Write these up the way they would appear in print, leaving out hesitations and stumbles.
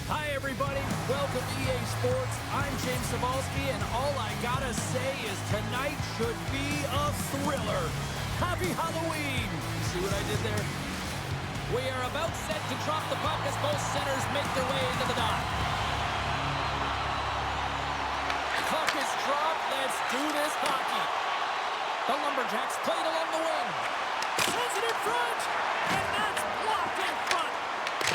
Hi, everybody. Welcome to EA Sports. I'm James Cebulski, and all I gotta say is tonight should be a thriller. Happy Halloween! See what I did there? We are about set to drop the puck as both centers make their way into the dot. Puck is dropped. Let's do this hockey. The Lumberjacks played along the wing. Sends it in front, and that's blocked in front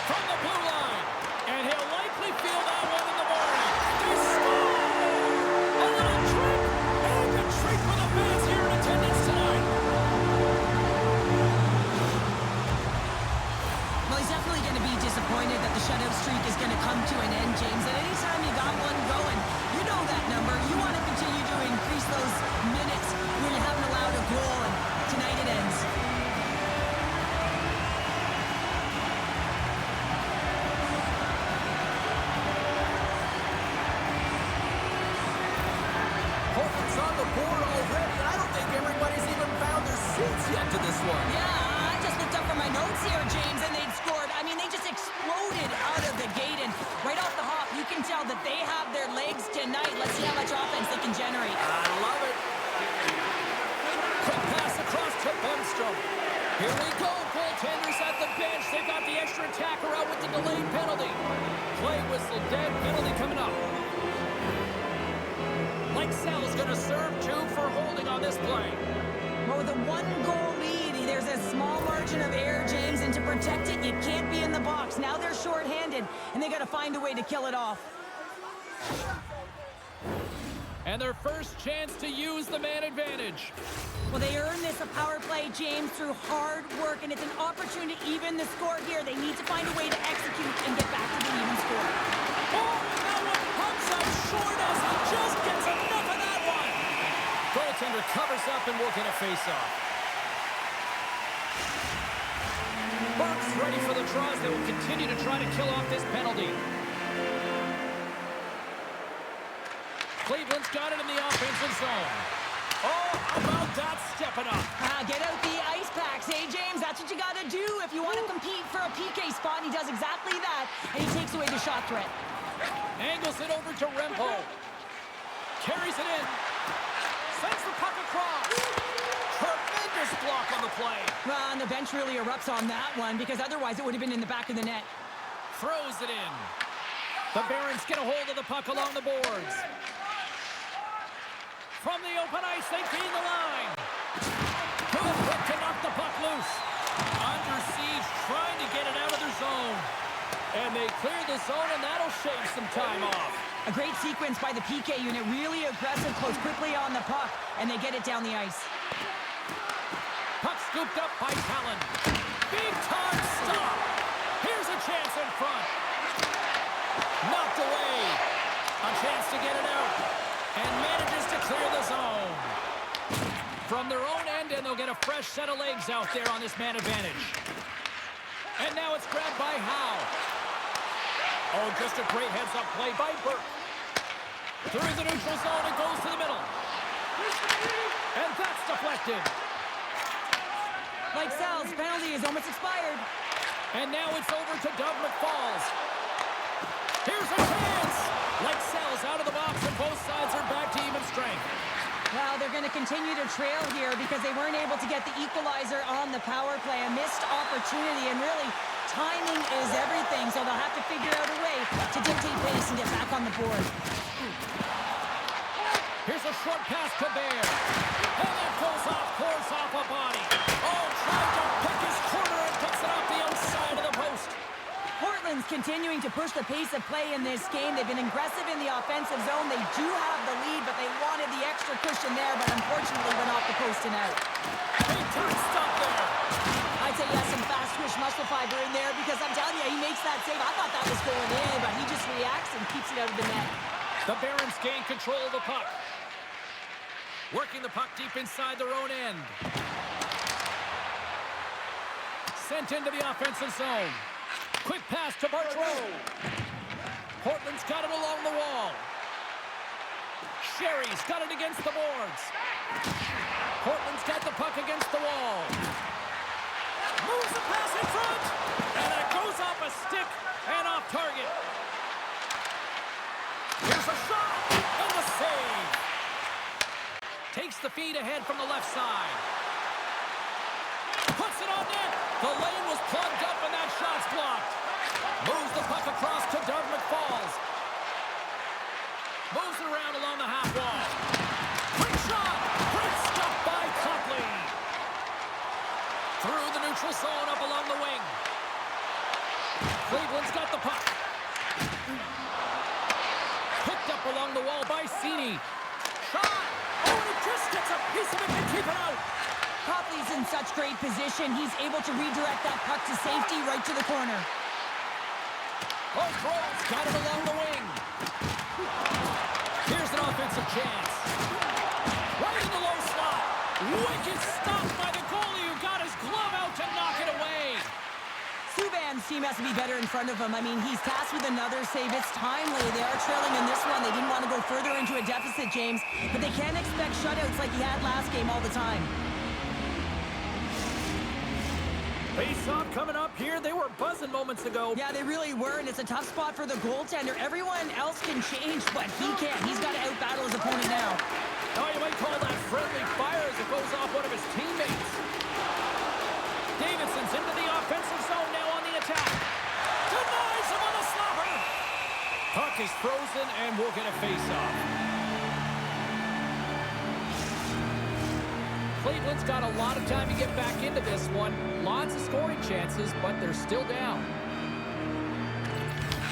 from the blue line. And he'll likely feel that one in the morning. They score! A little trick and a treat for the fans here in attendance tonight. Well, he's definitely going to be disappointed that the shutout streak is going to come to an end, James. And anytime you got one going, you know that number. You want to continue to increase those minutes when you haven't allowed a goal, and tonight it ends. Portland's on the board already. I don't think everybody's even found their seats yet to this one. Yeah, I just looked up for my notes here, James, and they'd scored. I mean, they just exploded out of the gate, and right off the hop, you can tell that they have their legs tonight. Let's see how much offense they can generate. I love it. Quick pass across to Bemstrom. Here we go. Goaltenders at the bench. They've got the extra attacker out with the delayed penalty. Play whistle dead. Penalty coming up. Sal's going to serve two for holding on this play. Well, with a one-goal lead, there's a small margin of error, James, and to protect it, you can't be in the box. Now they're shorthanded, and they got to find a way to kill it off. And their first chance to use the man advantage. Well, they earned this a power play, James, through hard work, and it's an opportunity to even the score here. They need to find a way to execute and get back to the even score. Oh, that one comes up short as he just gets enough of that one. Goaltender covers up and will get a face-off. Burke's ready for the draws. They will continue to try to kill off this penalty. Cleveland's got it in the offensive zone. Oh, how about that stepping up? Get out the ice packs, hey, James? That's what you got to do if you want to compete for a PK spot. He does exactly that, and he takes away the shot threat. Angles it over to Rempal. Carries it in. Sends the puck across. Tremendous block on the play. Well, and the bench really erupts on that one, because otherwise it would have been in the back of the net. Throws it in. The Barons get a hold of the puck along the boards. From the open ice, they gain the line. Good hook to knock the puck loose. Under siege, trying to get it out of their zone. And they clear the zone, and that'll shave some time off. A great sequence by the PK unit. Really aggressive, close quickly on the puck, and they get it down the ice. Puck scooped up by Callin. Big time stop. Here's a chance in front. Knocked away. A chance to get it out. And manages to clear the zone. From their own end, and they'll get a fresh set of legs out there on this man advantage. And now it's grabbed by Howe. Oh, just a great heads-up play by Burke. Through the neutral zone, it goes to the middle. And that's deflected. Like Sal's penalty is almost expired. And now it's over to Dove-McFalls. Here's a chance. Like Sal's out of the box, and both sides are back to even strength. Well, they're going to continue to trail here because they weren't able to get the equalizer on the power play. A missed opportunity, and really, timing is everything, so they'll have to figure out a way to dictate pace and get back on the board. Here's a short pass to Bear. And that goes off, pours off a body. Oh, trying to pick his corner and puts it off the outside of the post. Portland's continuing to push the pace of play in this game. They've been aggressive in the offensive zone. They do have the lead, but they wanted the extra cushion there, but unfortunately went off the post and out. Big time stop there. I'd say yes, some fast twitch muscle fiber in there, because I'm telling you, he makes that save. I thought that was going in, but he just reacts and keeps it out of the net. The Barons gain control of the puck. Working the puck deep inside their own end. Sent into the offensive zone. Quick pass to Moutrey. Portland's got it along the wall. Sherry's got it against the boards. Portland's got the puck against the wall. Moves the pass in front. And it goes off a stick and off target. Here's a shot, and the save. Takes the feed ahead from the left side. Puts it on net. The lane was plugged up, and that shot's blocked. Moves the puck across to Dove-McFalls. Moves it around along the half wall. Quick shot. Great stop by Callin. Through the neutral zone up along the wing. Cleveland's got the puck. Picked up along the wall by Seney. Shot. Oh, and it just gets a piece of it and keep it out. Copley's in such great position. He's able to redirect that puck to safety right to the corner. Oh, Crow's got it along the wing. Here's an offensive chance. Right in the low slot. Wicked stop by the goalie who got his glove out to knock it away. Subban's team has to be better in front of him. I mean, he's tasked with another save. It's timely. They are trailing in this one. They didn't want to go further into a deficit, James. But they can't expect shutouts like he had last game all the time. Face-off coming up here. They were buzzing moments ago. Yeah, they really were, and it's a tough spot for the goaltender. Everyone else can change, but he can't. He's got to out-battle his opponent now. Oh, you might call that friendly fire as it goes off one of his teammates. Davidson's into the offensive zone now on the attack. Denies him on the slapper. Puck is frozen, and we'll get a face-off. Cleveland's got a lot of time to get back into this one. Lots of scoring chances, but they're still down.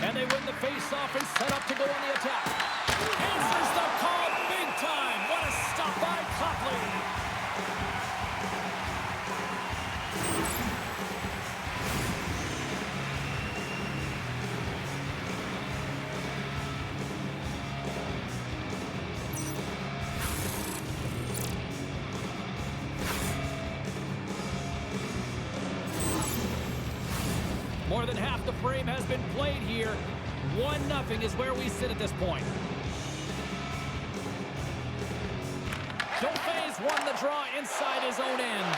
And they win the face-off and set up to go on the attack. Answers the call big time. What a stop by Callin. More than half the frame has been played here. 1-0 is where we sit at this point. Dauphin's won the draw inside his own end.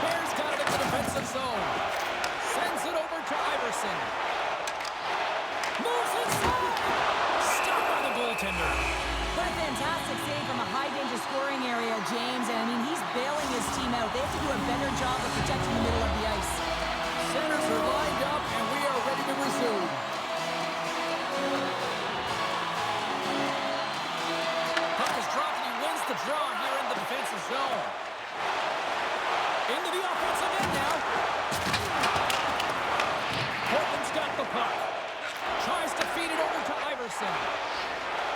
Bears got it in the defensive zone. Sends it over to Iverson. Moves inside. Stopped by the goaltender. What a fantastic save from a high-danger scoring area, James. And, I mean, he's bailing his team out. They have to do a better job of protecting the middle of the ice. Centers are lined up, and we are ready to resume. Puck is dropped, and he wins the draw here in the defensive zone. Into the offensive end now. Portland's got the puck. Tries to feed it over to Iverson.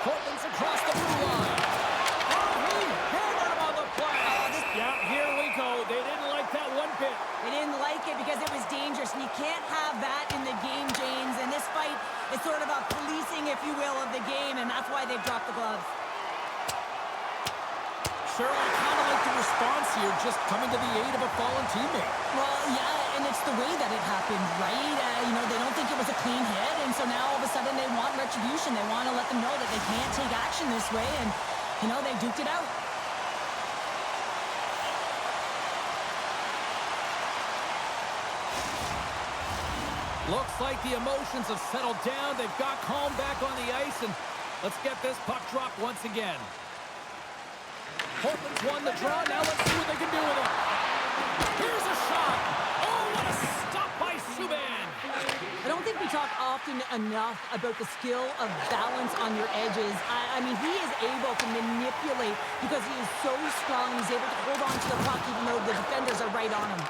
Portland's across the blue line. Oh, he hammered him on the play. Yeah, here we go. They didn't like that one bit. They didn't like it because it was dangerous, and you can't have that in the game, James. And this fight is sort of a policing, if you will, of the game, and that's why they've dropped the gloves. Sure, I kind of like the response here, just coming to the aid of a fallen teammate. Well, yeah, and it's the way that it happened, right? You know, they don't think it was a clean hit, and so now all of a sudden they want retribution. They want to let them know that they can't take action this way, and, you know, they duked it out. Looks like the emotions have settled down. They've got calm back on the ice, and let's get this puck dropped once again. Portland's won the draw. Now let's see what they can do with it. Here's a shot. Oh, what a stop by Subban. I don't think we talk often enough about the skill of balance on your edges. I mean, he is able to manipulate because he is so strong. He's able to hold on to the puck even though the defenders are right on him.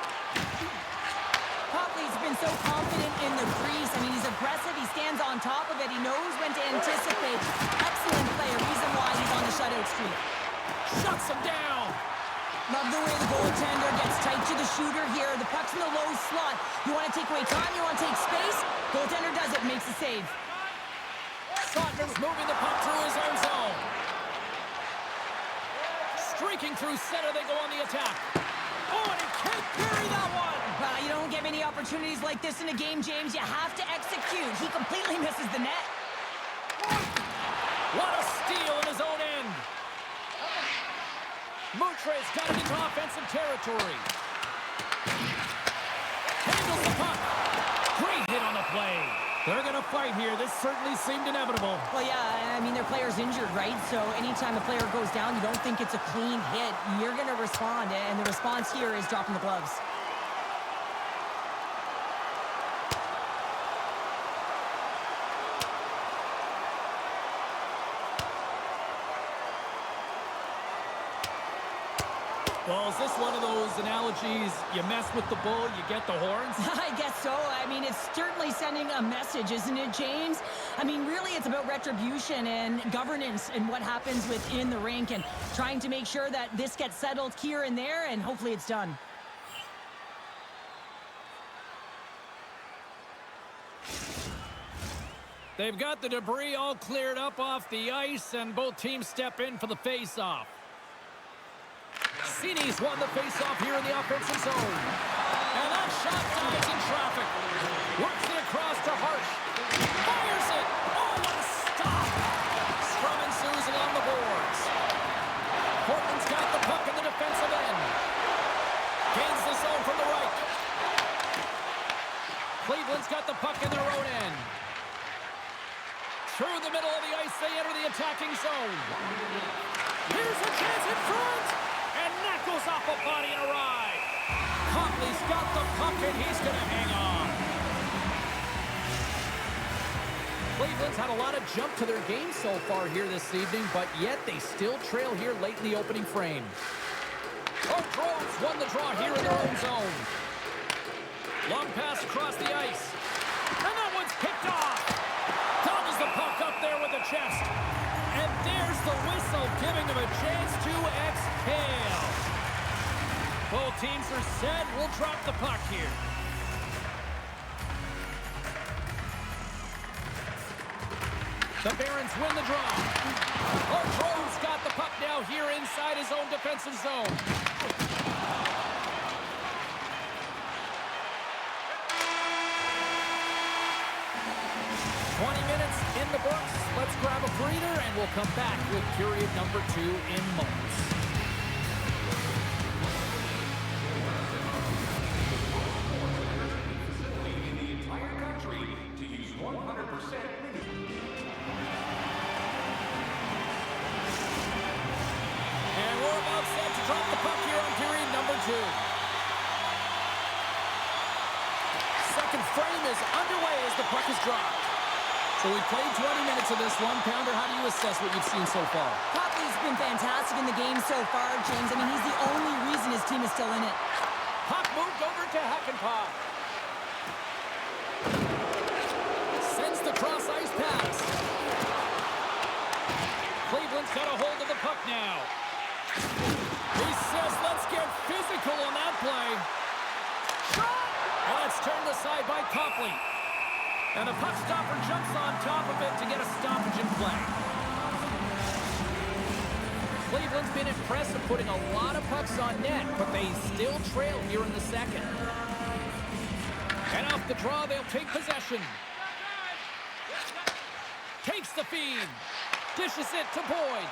Copley's been so confident in the crease. I mean, he's aggressive. He stands on top of it. He knows when to anticipate. Excellent play. A reason why he's on the shutout streak. Shuts him down. Love the way the goaltender gets tight to the shooter here. The puck's in the low slot. You want to take away time? You want to take space? Goaltender does it. Makes the save. Sotner's moving the puck through his own zone. Streaking through center. They go on the attack. Oh, and he can't carry that one. You don't get many opportunities like this in a game, James. You have to execute. He completely misses the net. What a steal in his own end. Moutrey's got it into offensive territory. Handles the puck. Great hit on the play. They're going to tough fight here. This certainly seemed inevitable. Well, yeah, I mean, their player's injured, right? So anytime a player goes down, you don't think it's a clean hit. You're going to respond, and the response here is dropping the gloves. Well, is this one of those analogies, you mess with the bull, you get the horns? I guess so. I mean, it's certainly sending a message, isn't it, James? I mean, really, it's about retribution and governance and what happens within the rink and trying to make sure that this gets settled here and there, and hopefully it's done. They've got the debris all cleared up off the ice, and both teams step in for the face-off. Seney's won the face-off here in the offensive zone. And that shot dives in traffic. Works it across to Harsh. Fires it. Oh, what a stop. Scrum ensues along the boards. Portland's got the puck in the defensive end. Gains the zone from the right. Cleveland's got the puck in their own end. Through the middle of the ice, they enter the attacking zone. Here's a chance in front. And that goes off a body and a ride. Copley's got the puck, and he's going to hang on. Cleveland's had a lot of jump to their game so far here this evening, but yet they still trail here late in the opening frame. Oh, Groves won the draw here in their own zone. Long pass across the ice. And that one's picked off. Dodges the puck up there with the chest. And there's the whistle, giving them a chance to exhale. Both teams are set. We'll drop the puck here. The Barons win the draw. O'Grove's got the puck now here inside his own defensive zone. In the books. Let's grab a breather, and we'll come back with period number 2 in moments. In the entire country to use 100%. And we're about set to drop the puck here on period number 2. Second frame is underway as the puck is dropped. So we played 20 minutes of this one. Pounder, how do you assess what you've seen so far? Copley's been fantastic in the game so far, James. I mean, he's the only reason his team is still in it. Puck moved over to Hackenpah. Sends the cross-ice pass. Cleveland's got a hold of the puck now. He says, let's get physical on that play. Shot! And it's turned aside by Copley. And the puck stopper jumps on top of it to get a stoppage in play. Cleveland's been impressive putting a lot of pucks on net, but they still trail here in the second. And off the draw, they'll take possession. Takes the feed. Dishes it to Boyd.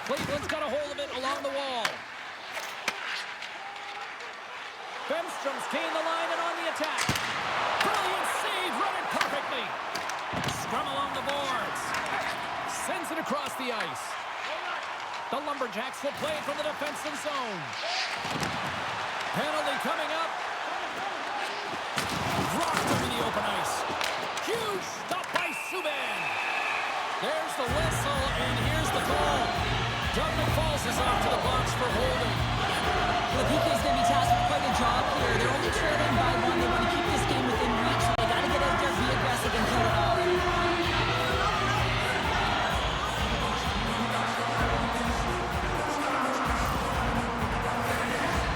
Cleveland's got a hold of it along the wall. Bemstrom's gained the line and on the attack. Brilliant save, run it perfectly. Scrum along the boards. Sends it across the ice. The Lumberjacks will play from the defensive zone. Penalty coming up. Rocked him in the open ice. Huge stop by Subban. There's the whistle, and here's the call. Dove-McFalls is off to the box for holding. The PK's going to be tasked with quite a job here. They're only trailing by 1. They want to keep this game within reach. They got to get out there, be aggressive, and kill it off.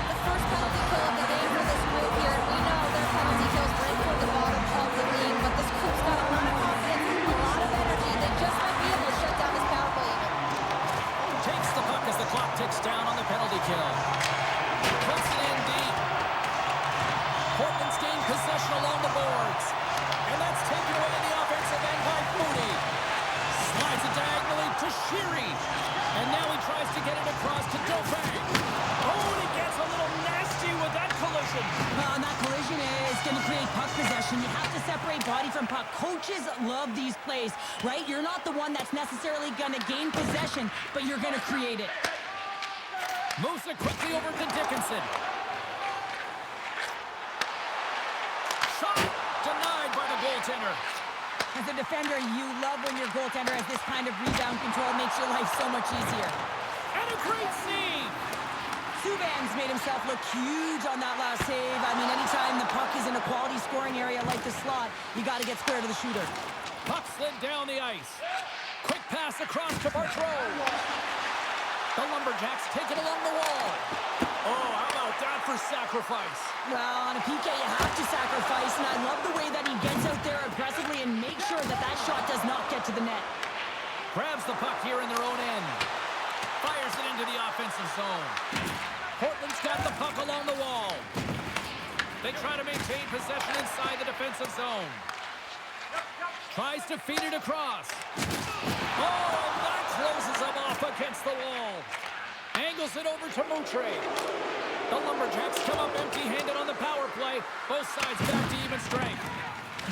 The first penalty kill of the game for this group here. We know their penalty kills right toward the bottom of the league, but this group's got a lot of confidence, a lot of energy. They just might be able to shut down this power play even. Takes the puck as the clock ticks down on the penalty kill. Puts it in deep. Portland's gained possession along the boards. And that's taken away in the offensive end by Foudy. Slides it diagonally to Sheary. And now he tries to get it across to Dauphin. Oh, and he gets a little nasty with that collision. Well, and that collision is going to create puck possession. You have to separate body from puck. Coaches love these plays, right? You're not the one that's necessarily going to gain possession, but you're going to create it. Moves it quickly over to Dickinson. Shot denied by the goaltender. As a defender, you love when your goaltender has this kind of rebound control. Makes your life so much easier. And a great save. Subban's made himself look huge on that last save. I mean, anytime the puck is in a quality scoring area like the slot, you got to get square to the shooter. Puck slid down the ice. Quick pass across to Moutrey. The Lumberjacks take it along the wall. Oh, how about that for sacrifice? Well, on a PK, you have to sacrifice, and I love the way that he gets out there aggressively and makes sure that that shot does not get to the net. Grabs the puck here in their own end. Fires it into the offensive zone. Portland's got the puck along the wall. They try to maintain possession inside the defensive zone. Tries to feed it across. Oh, and that closes him off against the wall. Angles it over to Moutrey. The Lumberjacks come up empty-handed on the power play. Both sides back to even strength.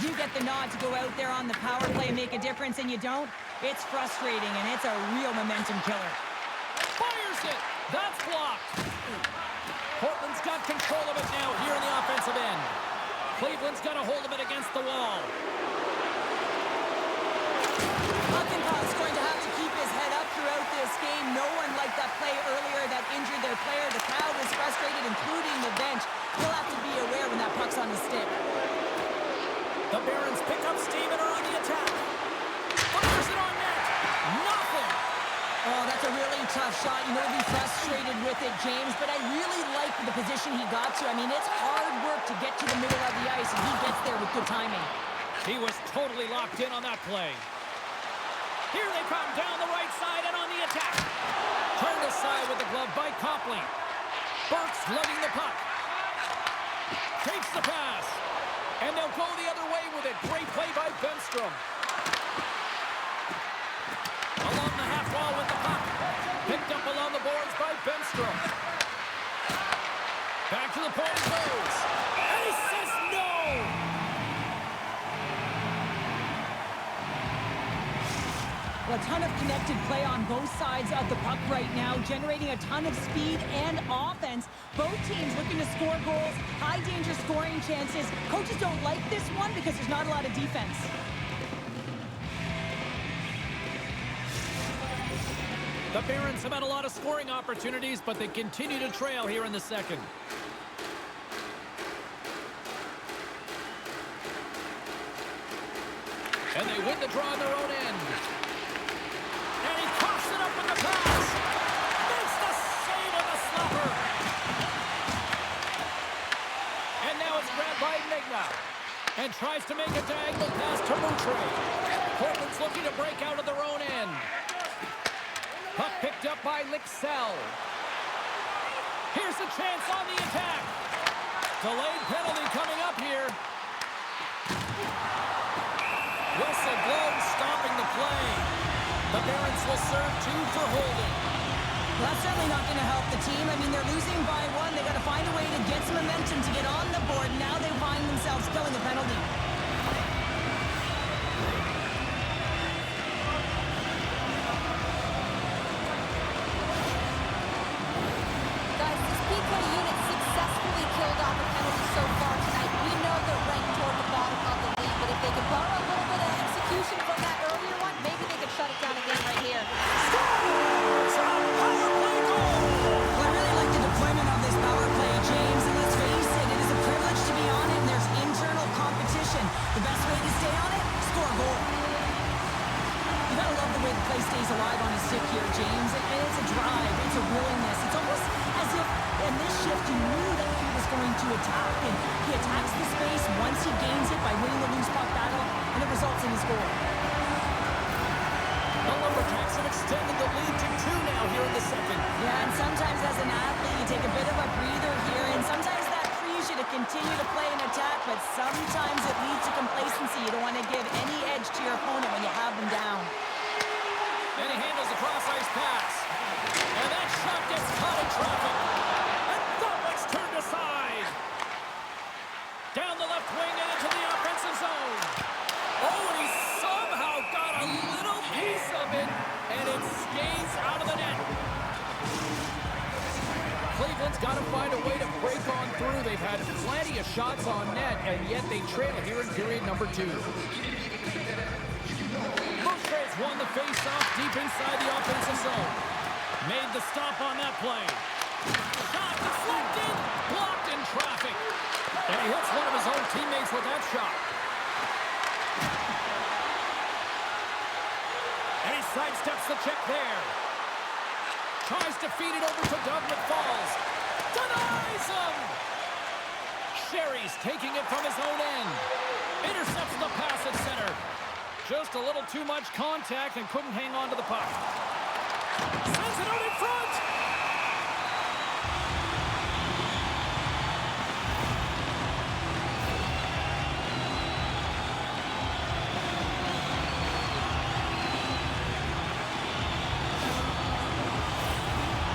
You get the nod to go out there on the power play and make a difference, and you don't. It's frustrating, and it's a real momentum killer. Fires it. That's blocked. Portland's got control of it now here in the offensive end. Cleveland's got a hold of it against the wall. Huckenpaugh's going to have to keep his head up throughout this game. No one liked that play earlier that injured their player. The crowd was frustrated, including the bench. He'll have to be aware when that puck's on his stick. The Barons pick up steam and are on the attack. Fires it on net. Nothing. Oh, that's a really tough shot. You know, he'll be frustrated with it, James, but I really like the position he got to. I mean, it's hard work to get to the middle of the ice, and he gets there with good timing. He was totally locked in on that play. Here they come down the right side and on the attack. Turned aside with the glove by Copley. Burke's lugging the puck. Takes the pass. And they'll go the other way with it. Great play by Bemstrom. Along the half wall with the puck. Picked up along the boards by Bemstrom. Back to the point it goes. And he says no! A ton of connected play on both sides of the puck right now, generating a ton of speed and offense. Both teams looking to score goals, high danger scoring chances. Coaches don't like this one because there's not a lot of defense. The Barons have had a lot of scoring opportunities, but they continue to trail here in the second. And they win the draw in their own end. And he coughs it up with the pass. Makes the save of the slapper. And now it's grabbed by Megna. And tries to make a diagonal pass to Moutrey. Portland's looking to break out of their own end. Puck picked up by Lixell. Here's a chance on the attack. Delayed penalty coming up here. Whistle blows, stopping the play. The Barons will serve 2 for holding. Well, that's certainly not going to help the team. I mean, they're losing by 1. They got to find a way to get some momentum to get on the board. Now they find themselves killing a penalty. Guys, this PK unit successfully killed off a penalty so far tonight. We know they're ranked toward the bottom of the league, but if they could borrow a little bit of execution from that earlier one, maybe they could shut it down again right here. Well, I really like the deployment of this power play, James, and let's face it, it is a privilege to be on it, and there's internal competition. The best way to stay on it, score a goal. You gotta love the way the play stays alive on his stick here, James, and it's a drive, it's a willingness. It's almost as if in this shift you knew that he was going to attack, and he attacks the space once he gains it by winning the loose puck battle, and it results in his goal. The Lumberjacks have extended the lead to 2 now here in the second. Yeah, and sometimes as an athlete, you take a bit of a breather here, and sometimes that frees you to continue to play an attack, but sometimes it leads to complacency. You don't want to give any edge to your opponent when you have them down. And he handles a cross-ice pass. And that shot gets caught in traffic. And Dunlap's turned aside. Down the left wing and into the offensive zone. Oh, and he somehow got a little piece of it. And it skates out of the net. Cleveland's got to find a way to break on through. They've had plenty of shots on net, and yet they trail here in period number 2. Moutrey's won the face-off deep inside the offensive zone. Made the stop on that play. Shot deflected, blocked in traffic. And he hits one of his own teammates with that shot. And he sidesteps the check there. Tries to feed it over to Dove-McFalls. Denies him! Sherry's taking it from his own end. Intercepts the pass at center. Just a little too much contact and couldn't hang on to the puck. Sends it out in front!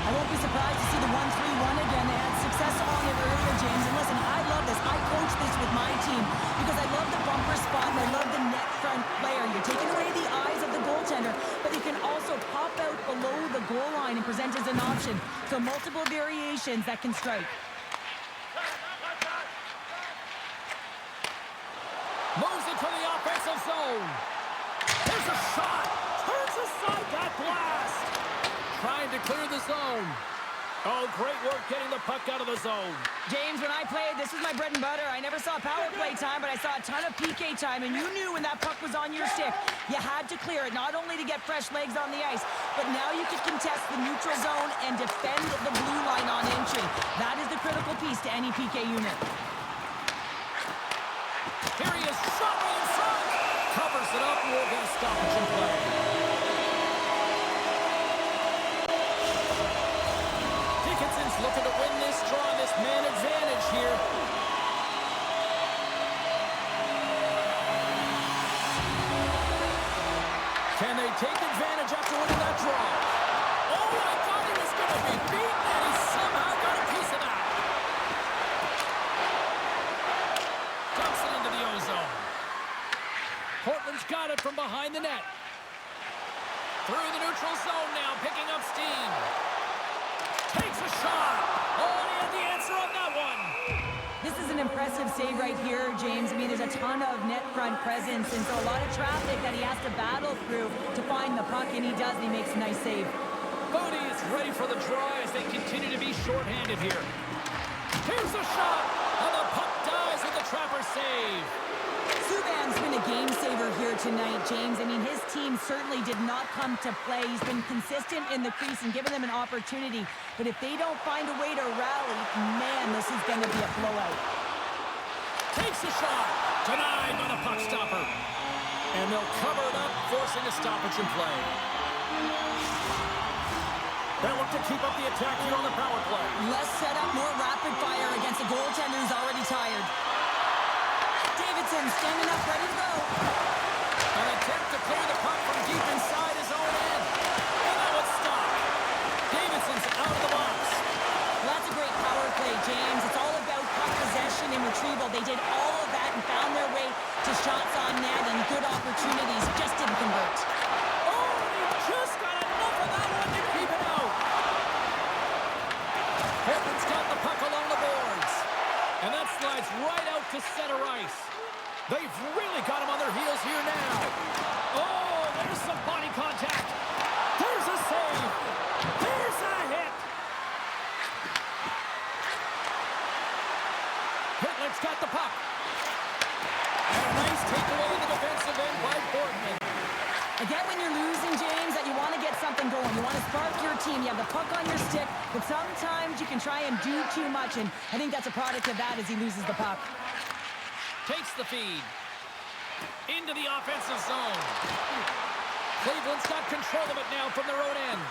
I won't be surprised to see the 1-3-1 again. They had success on it earlier, James. And listen, I love this. I coach this with my team because I love the bumper spot and I love the net front player. You're taking away the eyes of the goaltender, but he can also pop out below the goal line and present as an option. So multiple variations that can strike. Moves it to the offensive zone. There's a shot. Turns aside that blast. Trying to clear the zone. Oh, great work getting the puck out of the zone. James, when I played, this was my bread and butter. I never saw power play time, but I saw a ton of PK time, and you knew when that puck was on your stick, you had to clear it, not only to get fresh legs on the ice, but now you could contest the neutral zone and defend the blue line on entry. That is the critical piece to any PK unit. Here he is, shot right in front. Covers it up, will be stoppage in play. Looking to win this draw, this man advantage here. Can they take advantage after winning that draw? Oh, I thought he was going to be beaten, and he somehow got a piece of that. Dumps it into the ozone. Portland's got it from behind the net. Through the neutral zone now, picking up steam. Takes a shot. Oh, and he had the answer on that one. This is an impressive save right here, James. I mean, there's a ton of net front presence, and so a lot of traffic that he has to battle through to find the puck, and he does, and he makes a nice save. Foudy is ready for the draw as they continue to be shorthanded here. Here's a shot, and the puck dies with the trapper save. Subban's been a game saver here tonight, James. I mean, his team certainly did not come to play. He's been consistent in the crease and given them an opportunity. But if they don't find a way to rally, man, this is going to be a blowout. Takes a shot. Denied by the puck stopper. And they'll cover it up, forcing a stoppage in play. They'll look to keep up the attack here on the power play. Less setup, more rapid fire against a goaltender who's already tired. Davidson standing up, ready to go. An attempt to clear the puck from deep inside his own end. And that was stopped. Davidson's out of the box. Well, that's a great power play, James. It's all about puck possession and retrieval. They did all of that and found their way to shots on net and good opportunities. Just didn't convert. Oh, he just got enough of that one to keep it out. Portland's got the puck along the boards. And that slides right out to center ice. They've really got him on their heels here now. Oh, there's some body contact. There's a save. There's a hit. Pitlick's got the puck. And a nice takeaway in the defensive end by Portland. Again, when you're losing, James, that you want to get something going. You want to spark your team. You have the puck on your stick, but sometimes you can try and do too much, and I think that's a product of that as he loses the puck. Takes the feed. Into the offensive zone. Cleveland's got control of it now from their own end.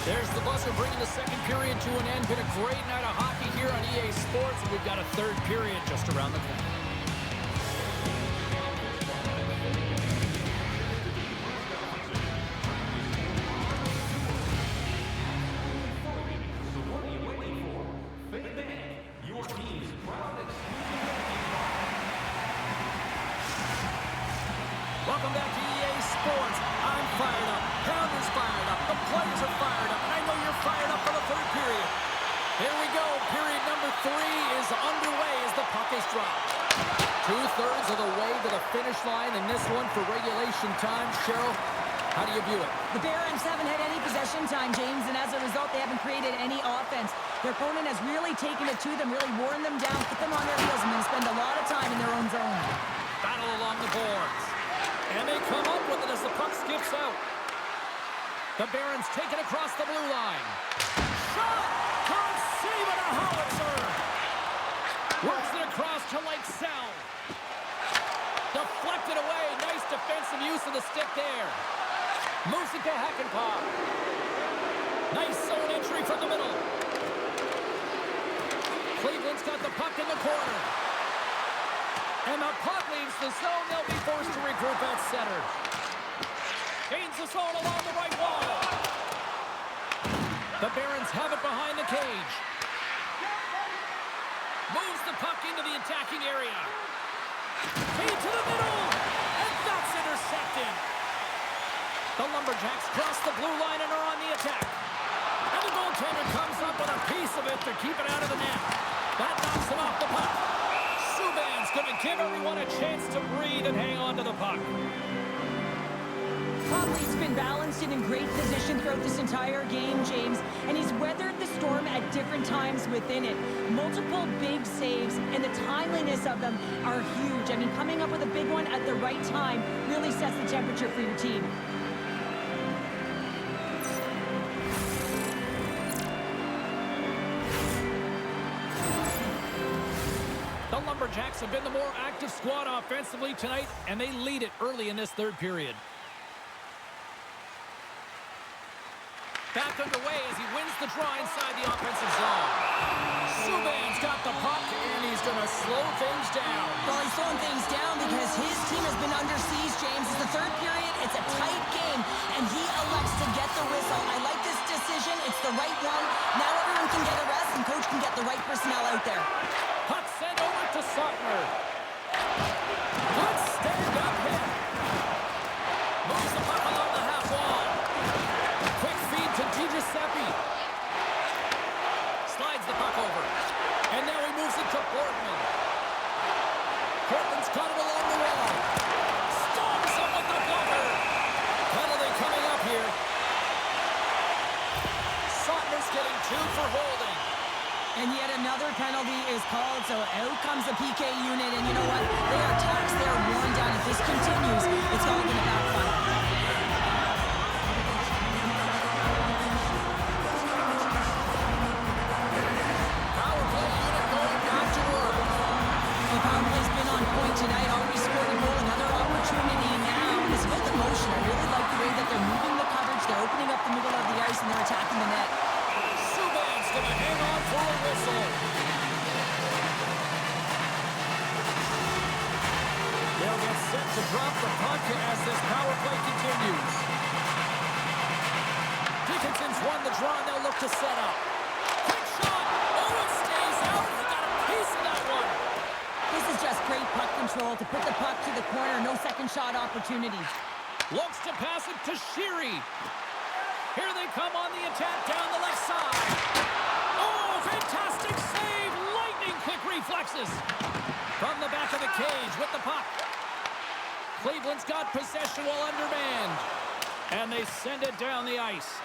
There's the buzzer bringing the second period to an end. Been a great night of hockey here on EA Sports, and we've got a third period just around the corner. fired up. Pounder's fired up. The players are fired up. And I know you're fired up for the third period. Here we go. Period number 3 is underway as the puck is dropped. 2/3 of the way to the finish line in this one for regulation time. Cheryl, how do you view it? The Barons haven't had any possession time, James, and as a result, they haven't created any offense. Their opponent has really taken it to them, really worn them down, put them on their heels, and then spend a lot of time in their own zone. Battle along the boards. And they come up with it as the puck skips out. The Barons take it across the blue line. Shot! Can't save it, a howitzer! Works it across to Sell. Deflected away. Nice defensive use of the stick there. Moves it to Hakanpää. Nice zone entry from the middle. Cleveland's got the puck in the corner. And the puck leaves the zone. They'll be forced to regroup at center. Gains the zone along the right wall. The Barons have it behind the cage. Moves the puck into the attacking area. Feed to the middle. And that's intercepted. The Lumberjacks cross the blue line and are on the attack. And the goaltender comes up with a piece of it to keep it out of the net. That knocks him off the puck. Subban's going to give everyone a chance to breathe and hang on to the puck. Copley's been balanced and in great position throughout this entire game, James, and he's weathered the storm at different times within it. Multiple big saves, and the timeliness of them are huge. I mean, coming up with a big one at the right time really sets the temperature for your team. The Lumberjacks have been the more active squad offensively tonight, and they lead it early in this third period. Back underway as he wins the draw inside the offensive zone. Subban's got the puck, and he's going to slow things down. Well, he's slowing things down because his team has been under siege, James. It's the third period. It's a tight game, and he elects to get the whistle. I like this decision. It's the right one. Now everyone can get a rest, and coach can get the right personnel out there. Puck sent over to Sutner. Good stand-up hit. Moves the puck along the half wall. Quick feed to Giuseppe. Slides the puck over. And now he moves it to Portman. Portman's got it along the wall. Stops him with the blocker. Penalty coming up here. Sutner's getting 2 for holding. And yet another penalty is called, so out comes the PK unit, and you know what? They are taxed, they are worn down. If this continues, it's all going to backfire. Power play unit going back to work. The power play's been on point tonight, already scored a goal, another opportunity now. And it's about the motion. I really like the way that they're moving the coverage, they're opening up the middle of the ice, and they're attacking the net. Subban's going to hang on for a whistle. They'll get set to drop the puck as this power play continues. Dickinson's won the draw, and they'll look to set up. Quick shot! Oh, it stays out. He got a piece of that one. This is just great puck control to put the puck to the corner, no second shot opportunity. Looks to pass it to Sheary. Here they come on the attack down the left side. Oh, fantastic save! Lightning quick reflexes. From the back of the cage with the puck. Cleveland's got possession while undermanned. And they send it down the ice.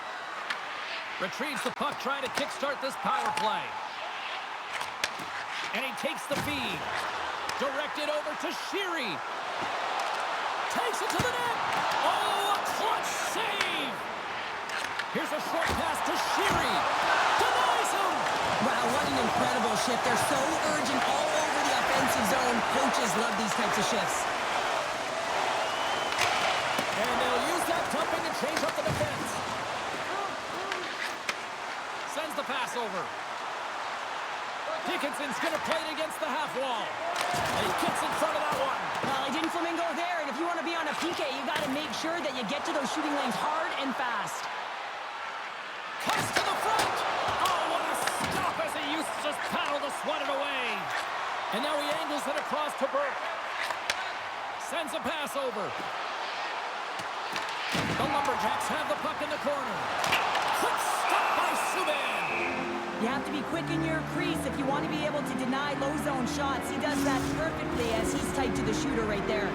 Retrieves the puck, trying to kickstart this power play. And he takes the feed. Directed over to Sheary. Takes it to the net. Oh, a clutch save! Here's a short pass to Sheary. Denies him! Wow, what an incredible shift. They're so urgent all over the offensive zone. Coaches love these types of shifts. And they'll use that dumping to change up the defense. Sends the pass over. Dickinson's going to play it against the half wall. And he gets in front of that one. Well, he didn't flamingo there, and if you want to be on a PK, you got to make sure that you get to those shooting lanes hard and fast. Cuts to the front. Oh, what a stop as he used to just paddle to swat it away. And now he angles it across to Burke. Sends a pass over. The Lumberjacks have the puck in the corner. Quick stop by Subban. You have to be quick in your crease if you want to be able to deny low zone shots. He does that perfectly as he's tight to the shooter right there.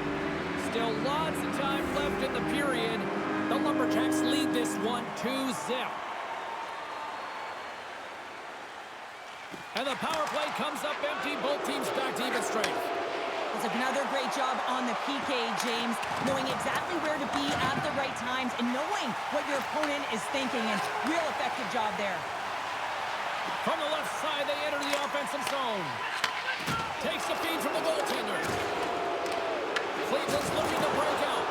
Still lots of time left in the period. The Lumberjacks lead this one 2-0. And the power play comes up empty. Both teams back to even strength. It's another great job on the PK, James, knowing exactly where to be at the right times and knowing what your opponent is thinking, and real effective job there. From the left side, they enter the offensive zone. Takes the feed from the goaltender. Cleveland's looking to break out.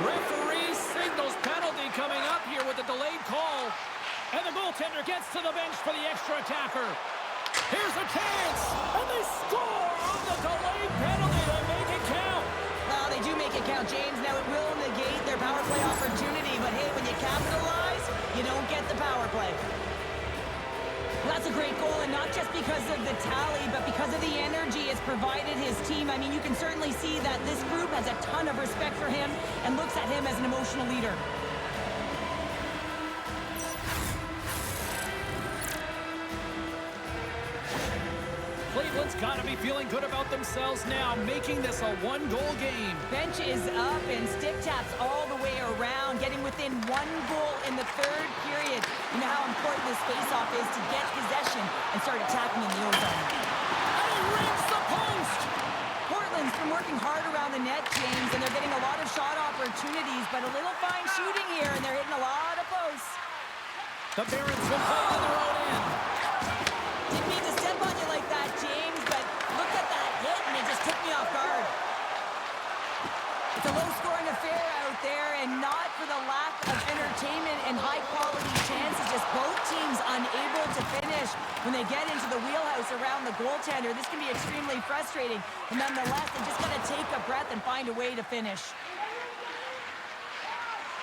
Referee signals penalty coming up here with a delayed call. And the goaltender gets to the bench for the extra attacker. Here's a chance, and they score on the delayed penalty. They make it count. Well, they do make it count, James. Now it will negate their power play opportunity, but hey, when you capitalize, you don't get the power play. Well, that's a great goal, and not just because of the tally, but because of the energy it's provided his team. I mean, you can certainly see that this group has a ton of respect for him and looks at him as an emotional leader. Cleveland's got to be feeling good about themselves now, making this a one-goal game. Bench is up and stick taps all the way around, getting within one goal in the third period. You know how important this face-off is to get possession and start attacking in the O-zone. And he rings the post! Portland's been working hard around the net, James, and they're getting a lot of shot opportunities, but a little fine shooting here, and they're hitting a lot of posts. The Barons will play in their own end. Didn't mean to step on you like that, James, but look at that hit, and it just took me off guard. It's a low-scoring affair out there, and not for the lack of entertainment and high-quality chances. Just both teams unable to finish when they get into the wheelhouse around the goaltender. This can be extremely frustrating, but nonetheless, they just got to take a breath and find a way to finish.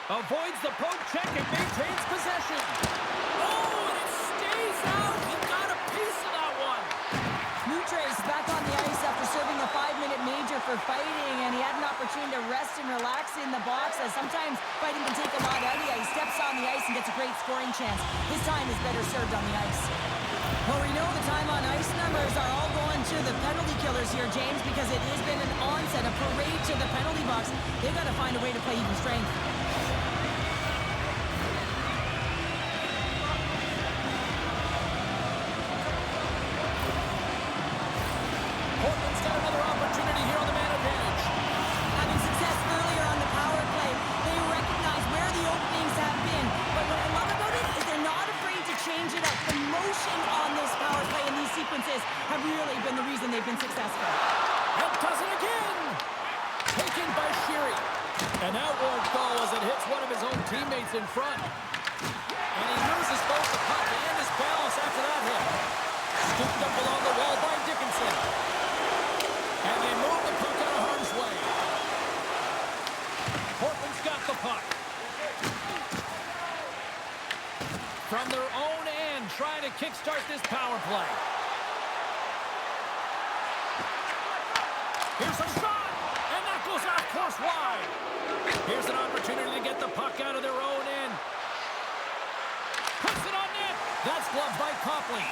Avoids the poke check and maintains possession. Oh, and it stays out. He got a piece of that one. Moutrey is back on the ice after serving a 5-minute major for fighting, and he had an opportunity to rest and relax in the box, as sometimes fighting can take a lot out of you. He steps on the ice and gets a great scoring chance. His time is better served on the ice. Well, we know the time on ice numbers are all going to the penalty killers here, James, because it has been an onset, a parade to the penalty box. They've got to find a way to play even strength. Portland's got another opportunity here on the man advantage. Having success earlier on the power play, they recognize where the openings have been. But what I love about it is they're not afraid to change it up. The motion on this power play and these sequences have really been the reason they've been successful. And does it again. Taken by Sheary. And that won't go as it hits one of his own teammates in front. And he loses both the puck and his balance after that hit. Scooped up along the wall by Dickinson. And they move the puck out of harm's way. Portland's got the puck. From their own end, trying to kickstart this power play. Here's a shot, and that goes off course wide. Here's an opportunity to get the puck out of their own end. Puts it on net. That's gloved by Copley.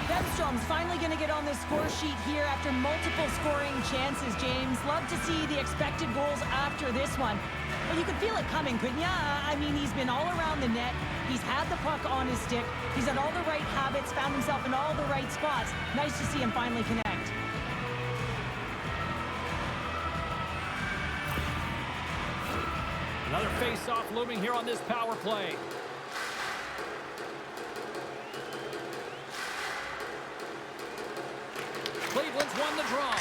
Bemstrom's finally going to get on the score sheet here after multiple scoring chances, James. Love to see the expected goals after this one. Well, you could feel it coming, couldn't ya? I mean, he's been all around the net. He's had the puck on his stick. He's had all the right habits, found himself in all the right spots. Nice to see him finally connect. Another face-off looming here on this power play. Cleveland's won the draw.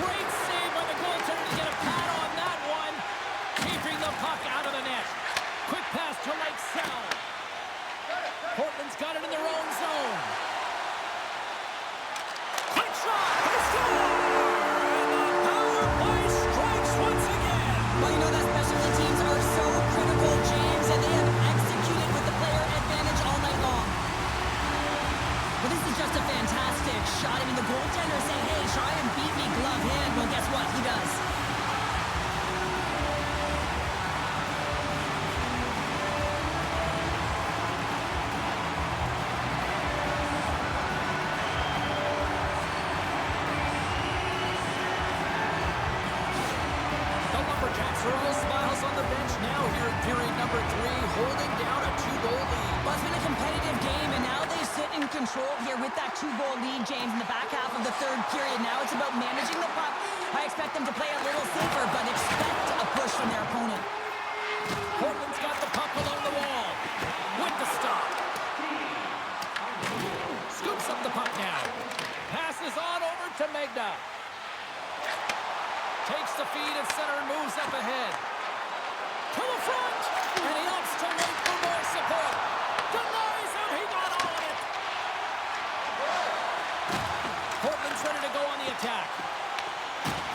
Great save by the goaltender to get a pad on that one. Keeping the puck out of the net. Quick pass to Sell. Portland's got it in their own zone. Quick shot. They score! And the power play strikes once again. Well, you know that specialty teams are so critical, James, and they have executed with the player advantage all night long. Well, this is just a fantastic shot. I mean, the goaltender saying, hey, try and beat me glove hand. Well, control here with that 2-goal lead, James, in the back half of the third period. Now it's about managing the puck. I expect them to play a little safer, but expect a push from their opponent. Portland's got the puck along the wall. With the stop. Scoops up the puck now. Passes on over to Magna. Takes the feed at center and moves up ahead. To the front! And he opts to wait for more support. Denies him! He got all of it! Portland's ready to go on the attack.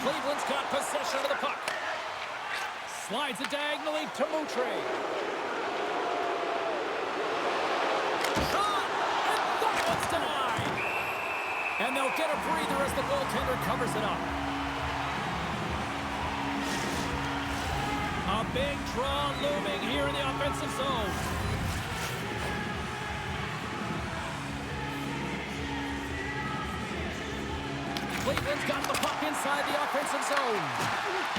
Cleveland's got possession of the puck. Slides it diagonally to Moutrey. Shot! And that one's denied! And they'll get a breather as the goaltender covers it up. A big draw looming here in the offensive zone. Cleveland's got the puck inside the offensive zone.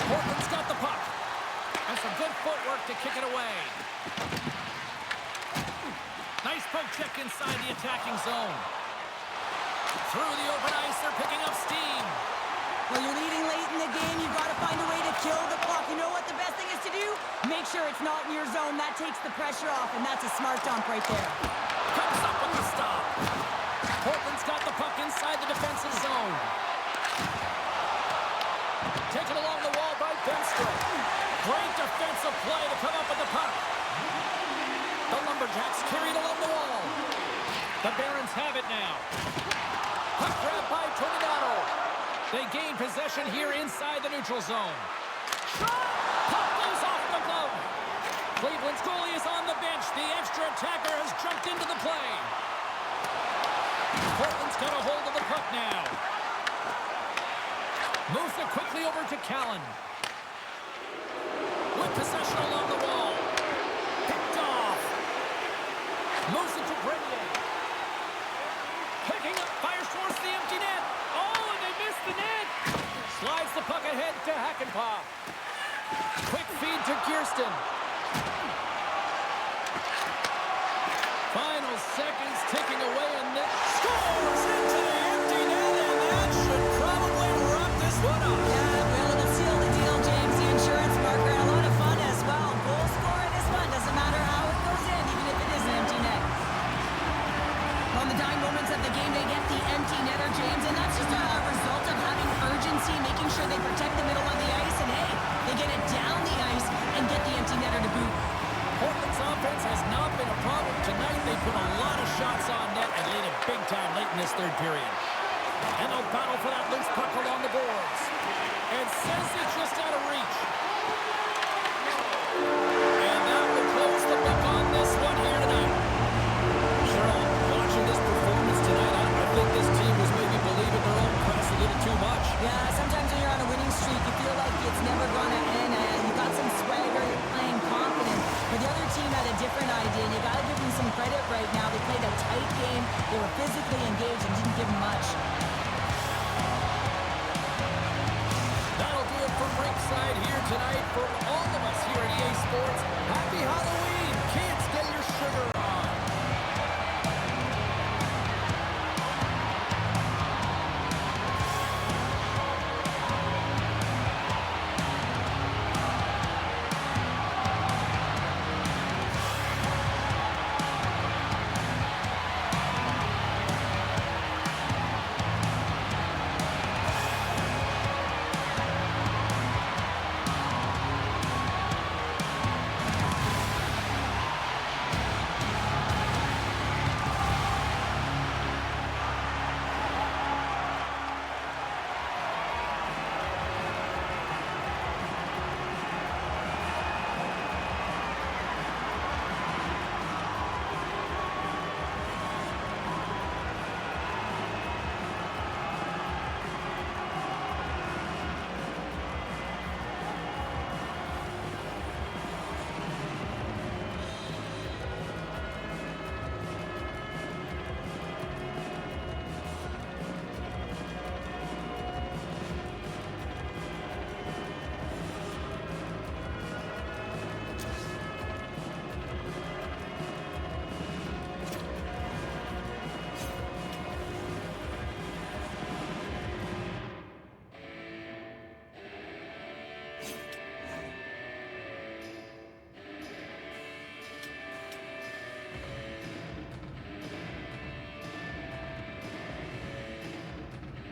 Portland's got the puck. And some good footwork to kick it away. Nice poke check inside the attacking zone. Through the open ice, they're picking up steam. Well, you're leading late in the game. You've got to find a way to kill the clock. You know what the best thing is to do? Make sure it's not in your zone. That takes the pressure off, and that's a smart dump right there. Comes up with the stop. Portland's got the puck inside the defensive zone. Taken along the wall by Bemstrom. Great defensive play to come up with the puck. The Lumberjacks carried along the wall. The Barons have it now. Puck grab by Toninato. They gain possession here inside the neutral zone. Shot! Puck goes off the glove. Cleveland's goalie is on the bench. The extra attacker has jumped into the play. Portland's got a hold of the puck now. Moves it quickly over to Callin. With possession along the wall. Picked off. Moves it to Grenier. Picking up, fires towards the empty net. Oh, and they missed the net. Slides the puck ahead to Hackenpah. Quick feed to Kirsten. Final seconds ticking away, and net scores into the empty net, and that should probably wrap this one up. Yeah, well, it'll seal the deal, James. The insurance marker, and a lot of fun as well. Goal scoring is fun. Doesn't matter how it goes in, even if it is an empty net. On the dying moments of the game, they get the empty netter, James, and that's just a result of having urgency, making sure they protect the middle of the ice, and hey, they get it down the ice and get the empty netter to boot. Portland's offense has not been a problem tonight. They put a lot of shots on net and laid it big time late in this third period. And they'll battle for that loose puck along the boards. And Seney just out of reach. And that will close the book on this one here tonight. Sheldon, watching this performance tonight, I think this team was maybe believing their own press a little too much. Yeah, sometimes when you're on a winning streak, you feel like it's never going to end, and you got some swagger, you're playing confident. But the other team had a different idea, and you got to give them some credit right now. They played a tight game. They were physically engaged and didn't give them much. That'll do it from ringside here tonight. For all of us here at EA Sports,